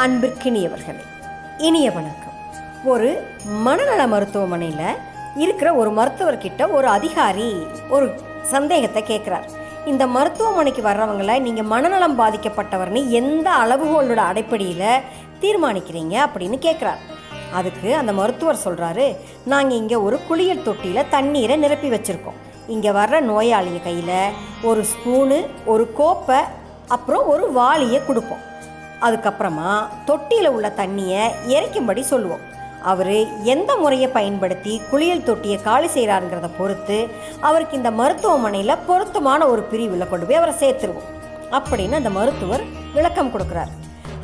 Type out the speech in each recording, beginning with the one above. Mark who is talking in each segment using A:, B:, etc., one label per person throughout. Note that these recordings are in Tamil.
A: அன்பிற்கினியவர்களே, இனிய வணக்கம். ஒரு மனநல மருத்துவமனையில் இருக்கிற ஒரு மருத்துவர்கிட்ட ஒரு அதிகாரி ஒரு சந்தேகத்தை கேட்குறார். இந்த மருத்துவமனைக்கு வர்றவங்களை நீங்கள் மனநலம் பாதிக்கப்பட்டவர்னு எந்த அளவுகோலோட அடிப்படையில் தீர்மானிக்கிறீங்க அப்படின்னு கேட்குறார். அதுக்கு அந்த மருத்துவர் சொல்கிறாரு, நாங்கள் இங்கே ஒரு குளியல் தொட்டியில் தண்ணீரை நிரப்பி வச்சுருக்கோம். இங்கே வர்ற நோயாளிங்க கையில் ஒரு ஸ்பூனு, ஒரு கோப்பை, அப்புறம் ஒரு வாளியை கொடுப்போம். அதுக்கப்புறமா தொட்டியில் உள்ள தண்ணியை இறைக்கும்படி சொல்லுவோம். அவர் எந்த முறையை பயன்படுத்தி குளியல் தொட்டியை காலி செய்கிறாருங்கிறத பொறுத்து அவருக்கு இந்த மருத்துவமனையில் பொருத்தமான ஒரு பிரிவில் கொண்டு போய் அவரை சேர்த்துருவோம் அப்படின்னு அந்த மருத்துவர் விளக்கம் கொடுக்குறார்.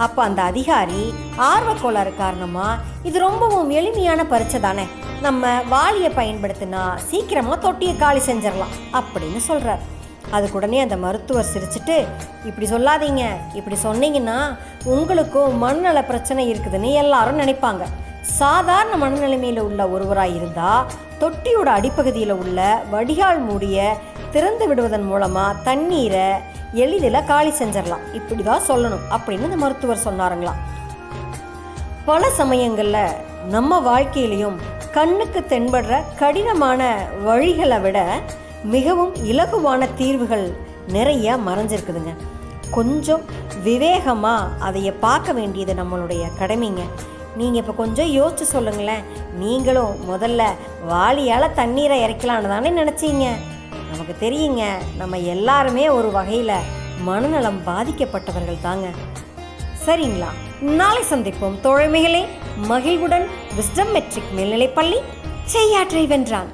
A: அப்போ அந்த அதிகாரி ஆர்வக்கோளாறு காரணமாக, இது ரொம்பவும் எளிமையான பரீட்சை தானே, நம்ம வாளியை பயன்படுத்தினா சீக்கிரமாக தொட்டியை காலி செஞ்சிடலாம் அப்படின்னு சொல்கிறார். அதுக்கு உடனே அந்த மருத்துவர் சிரிச்சுட்டு, இப்படி சொல்லாதீங்க, இப்படி சொன்னீங்கன்னா உங்களுக்கும் மனநல பிரச்சனை இருக்குதுன்னு எல்லாரும் நினைப்பாங்க. சாதாரண மனநிலைமையில் உள்ள ஒருவராக இருந்தால் தொட்டியோட அடிப்பகுதியில் உள்ள வடிகால் மூடிய திறந்து விடுவதன் மூலமாக தண்ணீரை எளிதில் காலி செஞ்சிடலாம், இப்படி தான் சொல்லணும் அப்படின்னு அந்த மருத்துவர் சொன்னாருங்களாம். பல சமயங்களில் நம்ம வாழ்க்கையிலையும் கண்ணுக்கு தென்படுற கடினமான வழிகளை விட மிகவும் இலகுவான தீர்வுகள் நிறைய மறைஞ்சிருக்குதுங்க. கொஞ்சம் விவேகமாக அதையை பார்க்க வேண்டியது நம்மளுடைய கடமைங்க. நீங்கள் இப்போ கொஞ்சம் யோசிச்சு சொல்லுங்களேன், நீங்களும் முதல்ல வாளியால் தண்ணீரை இறைக்கலான்னு தானே நினச்சிங்க? நமக்கு தெரியுங்க, நம்ம எல்லாருமே ஒரு வகையில் மனநலம் பாதிக்கப்பட்டவர்கள் தாங்க. சரிங்களா? நாளை சந்திப்போம் தோழமைகளே. மகிழ்வுடன் விஸ்டம் மெட்ரிக் மேல்நிலைப்பள்ளி, செய்யாற்றை வென்றான்.